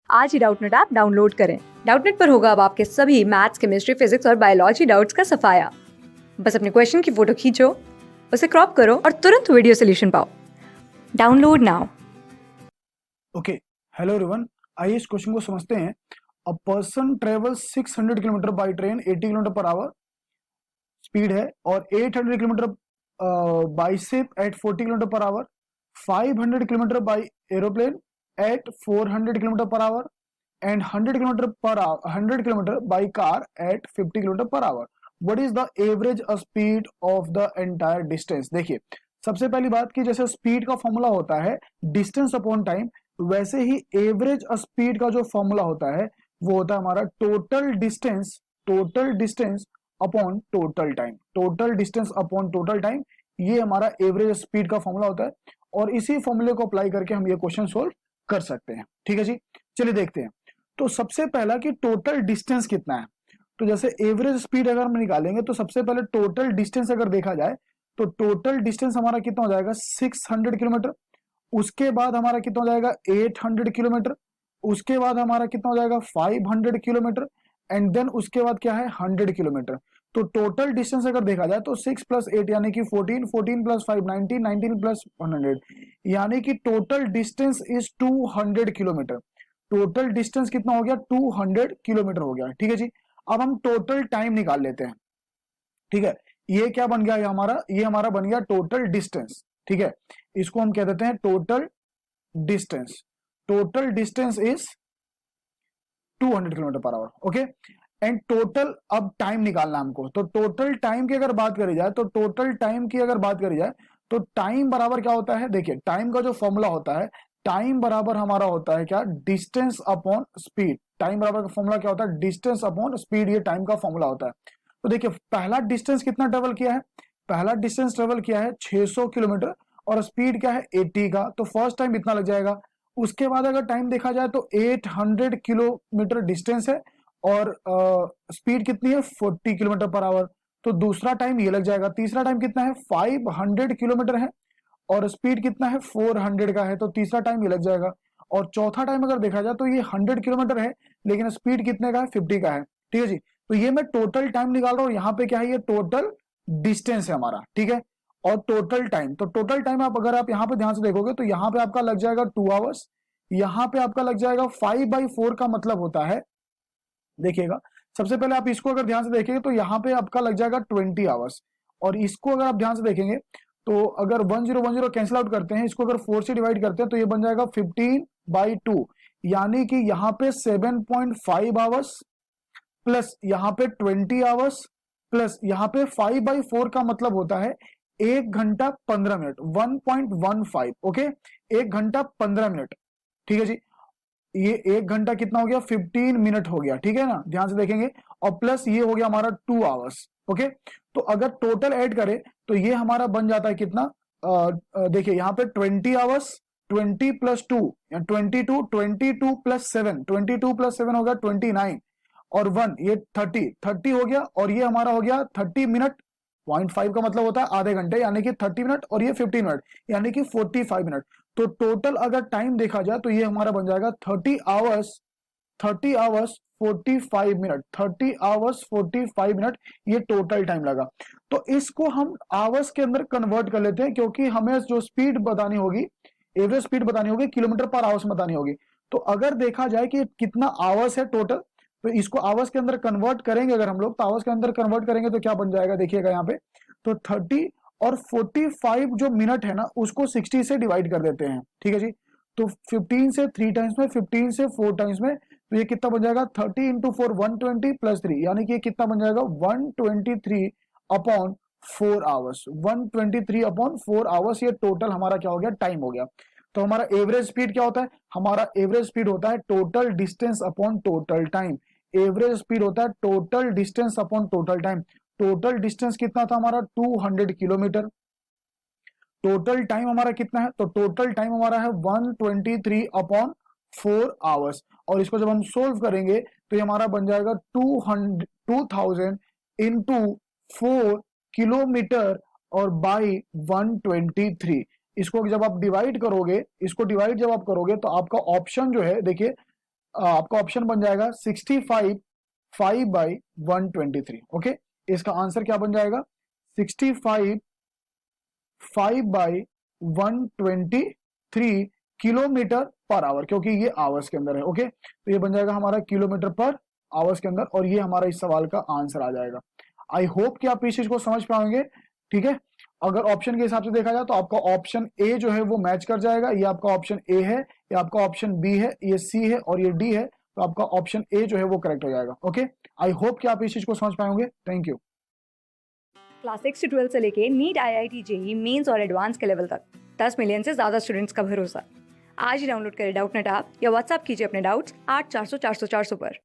आज ही Doubtnut app download करें। Doubtnut पर होगा अब आपके सभी मैथ्स, केमिस्ट्री, फिजिक्स और बायोलॉजी डाउट्स का सफाया। बस अपने क्वेश्चन की फोटो खींचो, उसे क्रॉप करो और तुरंत वीडियो सोल्यूशन पाओ। Download now. Okay, hello everyone, आइए इस क्वेश्चन को समझते हैं। A person travels 600 kilometre by train, 80 kilometre per hour speed है, और 800 kilometre by ship at 40 kilometre per hour, 500 kilometre by aeroplane at 400 kilometre per hour, and 100 kilometre per hour 100 kilometre by car at 50 kilometre per hour. What is the average speed of the entire distance. देखिए, सबसे पहली बात कि जैसे speed का formula होता है distance upon time, वैसे ही एवरेज स्पीड का जो फॉर्मूला होता है वो होता है हमारा total distance upon total time. Total distance upon total time, ये हमारा एवरेज स्पीड का फॉर्मूला होता है, और इसी फॉर्मूले को अप्लाई करके हम ये क्वेश्चन सोल्व कर सकते हैं। ठीक है जी, चलिए देखते हैं। तो सबसे पहला कि टोटल डिस्टेंस कितना है। तो जैसे एवरेज स्पीड अगर हम निकालेंगे तो सबसे पहले टोटल डिस्टेंस अगर देखा जाए तो टोटल डिस्टेंस हमारा कितना हो जाएगा 600 किलोमीटर। उसके बाद हमारा कितना हो जाएगा 800 किलोमीटर। उसके बाद हमारा कितना हो जाएगा 500 किलोमीटर, एंड देन उसके बाद क्या है 100 किलोमीटर। तो टोटल डिस्टेंस अगर देखा जाए तो 6 + 8 यानी कि 14, 14 + 5 19, 19 + 100, यानी कि total distance is 200 kilometre. Total distance कितना हो गया 200 किलोमीटर हो गया। ठीक है जी, अब हम टोटल टाइम निकाल लेते हैं। ठीक है, ये क्या बन गया, ये हमारा बन गया टोटल डिस्टेंस। ठीक है, इसको हम कह देते हैं total distance. Total distance is 200 kilometre per our. Okay, and total अब टाइम निकालना हमको। तो टोटल टाइम की अगर बात करी जाए तो टाइम बराबर क्या होता है। देखिए, टाइम का जो फॉर्मूला होता है, टाइम बराबर हमारा होता है क्या, डिस्टेंस अपॉन स्पीड। टाइम बराबर का फॉर्मूला क्या होता है, डिस्टेंस अपॉन स्पीड, ये टाइम का फॉर्मूला होता है। तो देखिए, पहला डिस्टेंस कितना ट्रेवल किया है, पहला डिस्टेंस ट्रेवल किया है 600 किलोमीटर, और स्पीड क्या है 80 का, तो फर्स्ट टाइम इतना लग जाएगा। उसके बाद अगर टाइम देखा जाए तो 800 किलोमीटर डिस्टेंस है, और स्पीड कितनी है 40 किलोमीटर पर आवर, तो दूसरा टाइम ये लग जाएगा। तीसरा टाइम कितना है 500 किलोमीटर है, और स्पीड कितना है 400 का है, तो तीसरा टाइम ये लग जाएगा। और चौथा टाइम अगर देखा जाए तो ये 100 किलोमीटर है, लेकिन स्पीड कितने का है 50 का है। ठीक है जी, तो ये मैं टोटल टाइम निकाल रहा हूँ, यहाँ पे क्या है, ये टोटल डिस्टेंस है हमारा। ठीक है, और टोटल टाइम, तो टोटल टाइम आप अगर आप यहाँ पे ध्यान से देखोगे तो यहाँ पे आपका लग जाएगा 2 आवर्स, यहाँ पे आपका लग जाएगा 5/4 का मतलब होता है, देखिएगा सबसे पहले आप इसको अगर ध्यान से देखेंगे तो यहाँ पे आपका लग जाएगा 20 आवर्स, और इसको अगर आप ध्यान से देखेंगे तो अगर 1010 कैंसिल आउट करते हैं, इसको अगर 4 से डिवाइड करते हैं तो ये बन जाएगा 15/2, यानी कि यहाँ पे 7.5 आवर्स, प्लस यहाँ पे 20 आवर्स, प्लस यहाँ पे 5/4 का मतलब होता है 1 घंटा 15 मिनट, 1.15। ओके, 1 घंटा 15 मिनट। ठीक है जी, ये 1 घंटा कितना हो गया 15 मिनट हो गया। ठीक है ना, ध्यान से देखेंगे, और प्लस ये हो गया हमारा 2 आवर्स। ओके, तो अगर टोटल ऐड करें तो ये हमारा बन जाता है कितना, देखिए यहाँ पे 20 आवर्स, 20 + 2 या 22, 22 + 7, 22 + 7 हो गया 29, और 1 ये 30, 30 हो गया, और ये हमारा हो गया 30 मिनट। 0.5 का मतलब होता है आधे घंटे, यानी कि 30 मिनट, और ये 15 मिनट, यानी कि 45 मिनट। तो टोटल अगर टाइम देखा जाए तो ये हमारा बन जाएगा 30 hours, 30 hours 45 minute, 30 hours 45 minute, ये टोटल टाइम लगा। तो इसको हम आवर्स के अंदर कन्वर्ट कर लेते हैं, क्योंकि हमें जो स्पीड बतानी होगी, एवरेज स्पीड बतानी होगी, किलोमीटर पर आवर्स में बतानी होगी। तो अगर देखा जाए कि कितना आवर्स है टोटल, तो इसको आवर्स के अंदर कन्वर्ट करेंगे अगर हम लोग, तो आवर्स के अंदर कन्वर्ट करेंगे तो क्या बन जाएगा, देखिएगा यहाँ पे। तो 30 और 45 जो मिनट है ना, उसको 60 से डिवाइड कर देते हैं। ठीक है जी, तो 15 से 3 टाइम्स में, 15 से 4 टाइम्स में, तो ये कितना बन जाएगा 30 × 4 120 + 3, यानी कि ये कितना बन जाएगा 123/4 आवर्स, 123/4 आवर्स, ये टोटल हमारा क्या हो गया, टाइम हो गया। तो हमारा एवरेज स्पीड क्या होता है, हमारा एवरेज स्पीड होता है total distance upon total time. Average speed होता है total distance upon total time. Total distance कितना था हमारा 200 किलोमीटर। टोटल टाइम हमारा कितना है, तो टोटल टाइम हमारा है 123/4 आवर्स, और इसको जब हम सोल्व करेंगे तो ये हमारा बन जाएगा 2000 इंटू 4 किलोमीटर और बाई 123। इसको जब आप डिवाइड करोगे, इसको डिवाइड जब आप करोगे तो आपका ऑप्शन जो है, देखिए आपका ऑप्शन बन जाएगा 65 5 बाई 123। ओके, इसका आंसर क्या बन जाएगा 65 5 बाई 123 किलोमीटर पर आवर, क्योंकि ये आवर्स के अंदर है। ओके, तो ये बन जाएगा हमारा किलोमीटर पर आवर्स के अंदर, और ये हमारा इस सवाल का आंसर आ जाएगा। आई होप कि आप इस चीज को समझ पाएंगे। ठीक है, अगर ऑप्शन के हिसाब से देखा जाए तो आपका ऑप्शन ए जो है वो मैच कर जाएगा। ये आपका ऑप्शन ए है, ये आपका ऑप्शन बी है, ये सी है और ये डी है, तो आपका ऑप्शन ए जो है वो करेक्ट हो जाएगा। ओके, आई होप कि आप इस चीज को समझ पाएंगे। Thank you. क्लास 6 से 12 से लेके नीट, IIT, जेई मेंस और एडवांस के लेवल तक 10 मिलियन से ज्यादा स्टूडेंट्स का भरोसा। आज ही डाउनलोड करें डाउटनेट ऐप या व्हाट्सएप कीजिए अपने डाउट्स 8400 400 400 पर।